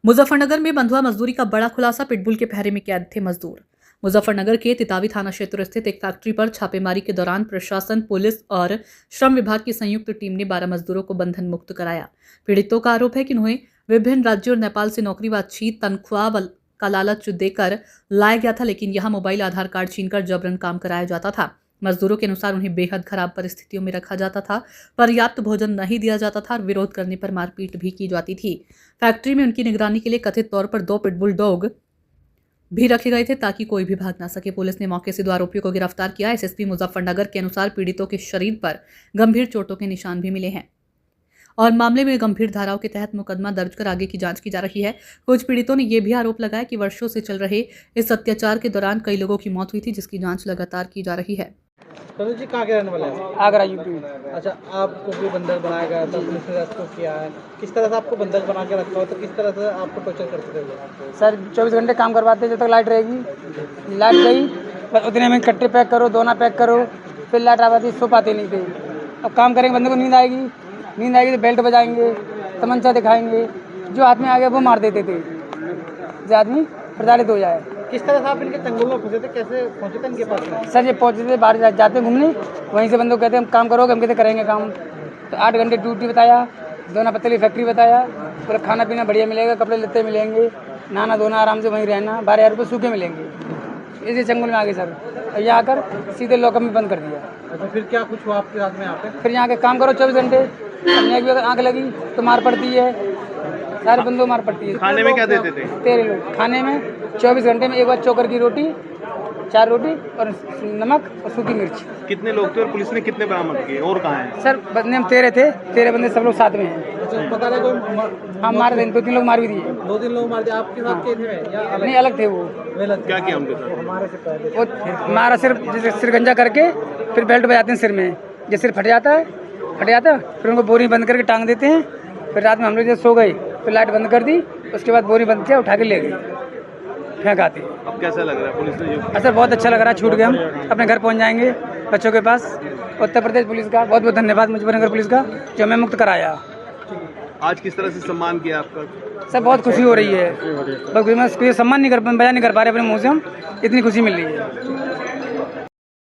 मुजफ्फरनगर में बंधुआ मजदूरी का बड़ा खुलासा। पिटबुल के पहरे में कैद थे मजदूर। मुजफ्फरनगर के तितावी थाना क्षेत्र स्थित एक फैक्ट्री पर छापेमारी के दौरान प्रशासन, पुलिस और श्रम विभाग की संयुक्त टीम ने 12 मजदूरों को बंधन मुक्त कराया। पीड़ितों का आरोप है कि उन्हें विभिन्न राज्यों और नेपाल से नौकरी व अच्छी तनख्वाह का लालच देकर लाया गया था, लेकिन यहां मोबाइल, आधार कार्ड छीनकर जबरन काम कराया जाता था। मजदूरों के अनुसार उन्हें बेहद खराब परिस्थितियों में रखा जाता था, पर्याप्त भोजन नहीं दिया जाता था और विरोध करने पर मारपीट भी की जाती थी। फैक्ट्री में उनकी निगरानी के लिए कथित तौर पर 2 पिटबुल डॉग भी रखे गए थे ताकि कोई भी भाग ना सके। पुलिस ने मौके से 2 आरोपियों को गिरफ्तार किया। एसएसपी मुजफ्फरनगर के अनुसार पीड़ितों के शरीर पर गंभीर चोटों के निशान भी मिले हैं और मामले में गंभीर धाराओं के तहत मुकदमा दर्ज कर आगे की जांच की जा रही है। कुछ पीड़ितों ने यह भी आरोप लगाया कि वर्षों से चल रहे इस अत्याचार के दौरान कई लोगों की मौत हुई थी, जिसकी जांच लगातार की जा रही है। तनुज जी कहाँ के रहने वाले हैं? आगरा यूपी। अच्छा, आपको भी बंधक बनाया गया था, पुलिस ने अरेस्ट किया है। किस तरह से आपको बंधक बना के रखा हो, तो किस तरह से आपको टॉर्चर करते थे? सर 24 घंटे काम करवाते जब तक लाइट रहेगी। लाइट गई बस उतने में कट्टे पैक करो, दोना पैक करो, फिर लाइट आ जाती, सो पाते नहीं थे। अब काम करेंगे, बंदे को नींद आएगी तो बेल्ट बजाएंगे, तमंचा दिखाएंगे, जो हाथ में आ गया वो मार देते थे, जो आदमी प्रताड़ित हो जाए। किस तरह से आप इनके चंगुल में फंसे थे, कैसे पहुंचे थे इनके पास में? सर ये पहुँचते थे, बाहर जाते घूमने, वहीं से बंदों को कहते हम काम करोगे, हम कहते करेंगे काम। तो 8 घंटे ड्यूटी बताया, दोना पत्तली फैक्ट्री बताया, पूरा खाना पीना बढ़िया मिलेगा, कपड़े लत्ते मिलेंगे, नहाना धोना आराम से वहीं रहना, 12,000 रुपये सूखे मिलेंगे। इसी चंगुल में आगे सर, यहाँ आकर सीधे लॉकअप में बंद कर दिया। अच्छा, फिर क्या कुछ हुआ आपके साथ में यहाँ पे? फिर यहाँ के काम करो 24 घंटे, हमने एक भी अगर आँख लगी तो मार पड़ती है, सारे बंदों मार पड़ती है। खाने में क्या देते थे? 13 लोग खाने में 24 घंटे में एक बार चोकर की रोटी, 4 रोटी और नमक और सूखी मिर्च। कितने लोग थे और पुलिस ने कितने बरामद किए और कहाँ हैं? सर बंदे हम 13 थे, 13 बंदे सब लोग साथ में हैं। अच्छा, पता नहीं कोई हम मारे थे, 2-3 लोग मार भी दिए। 2-3 लोग मार दिए। आपके साथ के थे या अलग? नहीं, अलग थे वो। क्या किया उनके साथ? हमारे से पहले वो मारा सिर्फ जैसे सिरगंजा करके, फिर बेल्ट बजाते हैं सिर में, जैसे सिर फट जाता है, फिर उनको बोरी बंद करके टांग देते हैं। फिर रात में हम लोग जैसे सो गए, फिर लाइट बंद कर दी, उसके बाद बोरी बंद किया, उठा के ले गई, फेंक आती। अब कैसा लग रहा है पुलिस ने? अच्छा, बहुत अच्छा लग रहा है, छूट गए, हम अपने घर पहुंच जाएंगे बच्चों के पास। उत्तर प्रदेश पुलिस का बहुत बहुत धन्यवाद, मुजफ्फरनगर पुलिस का, जो हमें मुक्त कराया। आज किस तरह से सम्मान किया आपका? सर बहुत खुशी हो रही है, बस कोई सम्मान नहीं कर बयान नहीं कर पा रहे अपने मुँह से, हम इतनी खुशी मिल रही है।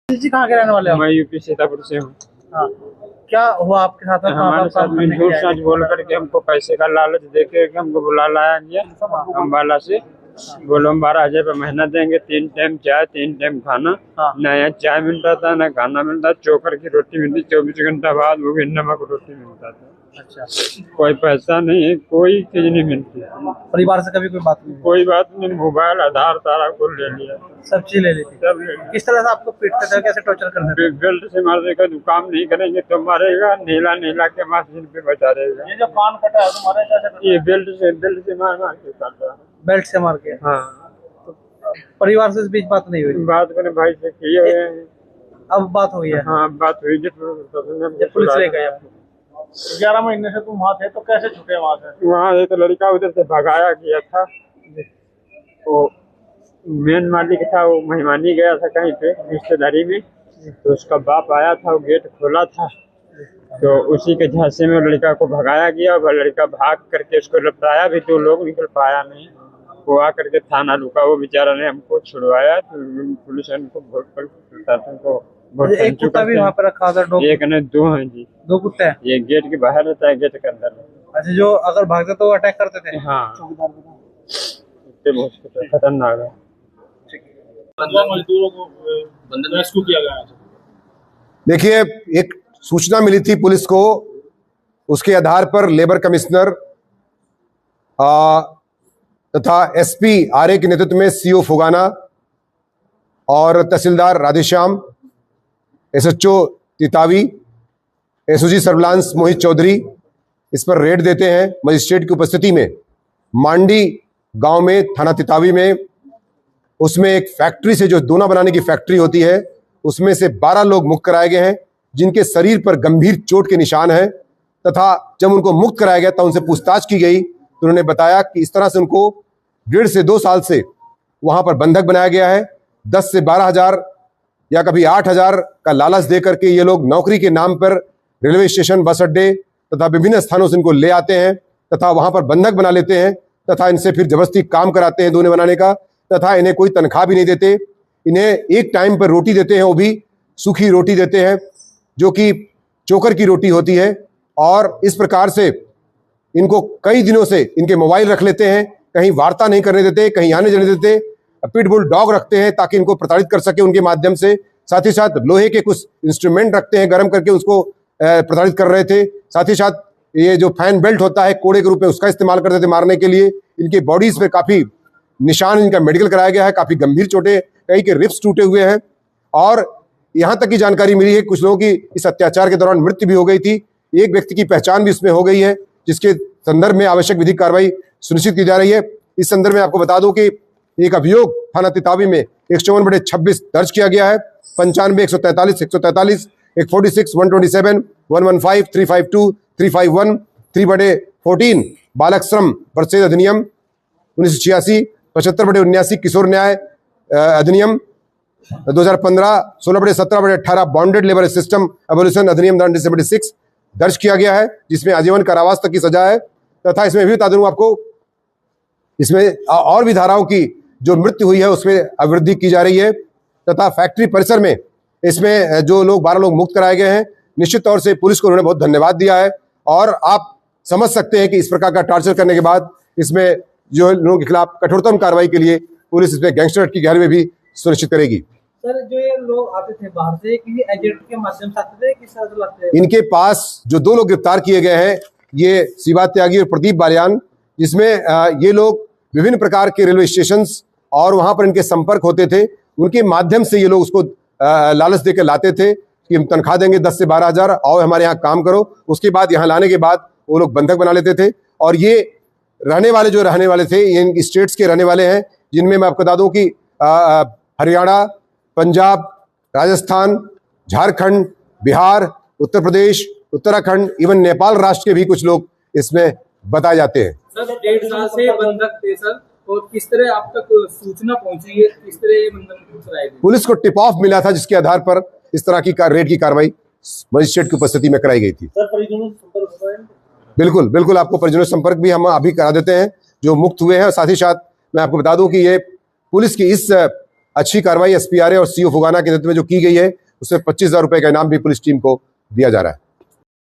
जी कहाँ के रहने वाले हैं? मैं यूपी सीतापुर से हूँ। हाँ, क्या हुआ आपके साथ? हमारे साथ में झूठ सच बोल करके हमको पैसे का लालच देके हमको बुला लाया गया अम्बाला से। बोलो हम 12,000 रुपये महीना देंगे, 3 टाइम चाय, 3 टाइम खाना। न यहाँ चाय मिलता था, न खाना मिलता, चोकर की रोटी मिलती 24 घंटा बाद, वो भी नमक रोटी मिलता था। अच्छा, कोई पैसा नहीं है, कोई चीज नहीं मिलती। परिवार से कभी कोई बात नहीं? कोई बात नहीं, मोबाइल, आधार, सारा को ले लिया, सब चीज ले ली थी। सब ले लिया। किस तरह से आपको पीटते थे, कैसे टॉर्चर करते थे? बेल्ट से मार देगा, तू काम नहीं करेंगे तो मारेगा, नीला के मशीन पे बचा रहेगा। ये जो कान कटा है तुम्हारे, कैसे? ये बेल्ट से मार के काटा है। बेल्ट से मार के? हाँ, तो परिवार से इस बीच बात नहीं हुई? बात मैंने भाई से की है। अब बात हुई है? हाँ, बात हुई। जब पुलिस ले गए आपको? 11 महीने से तुम वहाँ थे, तो कैसे छूटे वहाँ से? वहाँ एक लड़का उधर से भगाया गया था, वो मेन मालिक था, वो मेहमानी गया था कहीं पे रिश्तेदारी में, तो उसका बाप आया था, वो गेट खोला था, तो उसी के झांसे में लड़का को भगाया गया। वह लड़का भाग करके उसको लपटाया भी, 2 लोग निकल पाया नहीं। वो आकर के थाना रुका, वो बेचारा ने हमको छुड़वाया। तो पुलिस ने उनको प्रशासन को एक कुत्ता भी वहाँ पर रखा था? एक नहीं, 2 हैं जी। 2 कुत्ते हैं? ये गेट के बाहर रहता है, गेट के अंदर। अच्छा, जो अगर भागते तो अटैक करते थे? हाँ, बहुत खतरनाक है। मजदूरों को बंधन रेस्क्यू किया गया है। देखिए, एक सूचना मिली थी पुलिस को, उसके आधार पर लेबर कमिश्नर तथा एसपी आरए के नेतृत्व में सीओ फुगाना और तहसीलदार Radheshyam, SHO Titawi, SOG surveillance Mohit Chaudhary इस पर रेड देते हैं। मजिस्ट्रेट की उपस्थिति में मांडी गांव में, थाना तितावी में, उसमें एक फैक्ट्री से, जो दोना बनाने की फैक्ट्री होती है, उसमें से 12 लोग मुक्त कराए गए हैं, जिनके शरीर पर गंभीर चोट के निशान हैं। तथा जब उनको मुक्त कराया गया तो उनसे पूछताछ की गई, तो उन्होंने बताया कि इस तरह से उनको 1.5 से 2 साल से वहां पर बंधक बनाया गया है। 10 से 12,000 या कभी 8,000 का लालच दे करके ये लोग नौकरी के नाम पर रेलवे स्टेशन, बस अड्डे तथा विभिन्न स्थानों से इनको ले आते हैं तथा वहां पर बंधक बना लेते हैं, तथा इनसे फिर जबरदस्ती काम कराते हैं दूने बनाने का, तथा इन्हें कोई तनख्वाह भी नहीं देते। इन्हें एक टाइम पर रोटी देते हैं, वो भी सूखी रोटी देते हैं जो कि चोकर की रोटी होती है। और इस प्रकार से इनको कई दिनों से इनके मोबाइल रख लेते हैं, कहीं वार्ता नहीं करने देते, कहीं आने जाने देते। पिटबुल डॉग रखते हैं ताकि इनको प्रताड़ित कर सके उनके माध्यम से। साथ ही साथ लोहे के कुछ इंस्ट्रूमेंट रखते हैं, गर्म करके उसको प्रताड़ित कर रहे थे। साथ ही साथ ये जो फैन बेल्ट होता है कोड़े के रूप में, उसका इस्तेमाल करते थे मारने के लिए। इनके बॉडीज पे काफी निशान, इनका मेडिकल कराया गया है, काफी गंभीर चोटें, कई के रिब्स टूटे हुए हैं। और यहाँ तक की जानकारी मिली है कुछ लोगों की इस अत्याचार के दौरान मृत्यु भी हो गई थी। एक व्यक्ति की पहचान भी इसमें हो गई है, जिसके संदर्भ में आवश्यक विधिक कार्रवाई सुनिश्चित की जा रही है। इस संदर्भ में आपको बता दूं कि एक अभियोग थाना तितावी में 154/26 दर्ज किया गया है। 95, 143, 143, 146, 127, 115, 352, 351, 3/14 बालक श्रम परिच्छेद अधिनियम 1986, 75/79 किशोर न्याय अधिनियम 2015, 16/17/18 बॉन्डेड लेबर सिस्टम एबोलिशन अधिनियम 1976 दर्ज किया गया है, जिसमें आजीवन कारावास तक की सजा है। तथा इसमें भी बता दूं आपको, इसमें और भी धाराओं की जो मृत्यु हुई है उसमें अवृद्धि की जा रही है। तथा फैक्ट्री परिसर में इसमें जो लोग 12 लोग मुक्त कराए गए हैं, निश्चित तौर से पुलिस को उन्होंने बहुत धन्यवाद दिया है। और आप समझ सकते हैं कि इस प्रकार का टार्चर करने के बाद इसमें जो लोगों के खिलाफ कठोरतम कार्रवाई के लिए पुलिस इसमें गैंगस्टर एक्ट की गहरी में भी सुनिश्चित करेगी। सर, जो ये लोग आते थे बाहर से, किसी एजेंट के माध्यम से आते थे, किस तरह से लाते थे? इनके पास जो 2 लोग गिरफ्तार किए गए हैं, ये शिवा त्यागी और प्रदीप बालियान, जिसमें ये लोग विभिन्न प्रकार के रेलवे स्टेशन और वहां पर इनके संपर्क होते थे। उनके माध्यम से ये लोग उसको लालच देकर लाते थे कि हम तनख्वाह देंगे 10 से 12 हज़ार, आओ हमारे यहाँ काम करो। उसके बाद यहाँ लाने के बाद वो लोग बंधक बना लेते थे। और ये रहने वाले थे, ये इन स्टेट्स के रहने वाले हैं, जिनमें मैं आपको बता दूं कि हरियाणा, पंजाब, राजस्थान, झारखंड, बिहार, उत्तर प्रदेश, उत्तराखंड, इवन नेपाल राष्ट्र के भी कुछ लोग इसमें बताए जाते हैं। सर, 1.5 साल से बंधक थे सर, और किस तरह आप तक सूचना पहुंची है, किस तरह ये बंधक कराए गए? पुलिस को टिप ऑफ मिला था, जिसके आधार पर इस तरह की रेड की कार्रवाई मजिस्ट्रेट की उपस्थिति में कराई गई थी। सर, परिजनों से संपर्क हुआ है? बिल्कुल आपको परिजनों से संपर्क भी हम अभी करा देते हैं जो मुक्त हुए हैं। और साथ ही साथ मैं आपको बता दूं कि ये पुलिस की इस अच्छी कार्रवाई SPRA और CO फुगाना के नेतृत्व में जो की गई है, उसमें 25,000 रुपए का इनाम भी पुलिस टीम को दिया जा रहा है।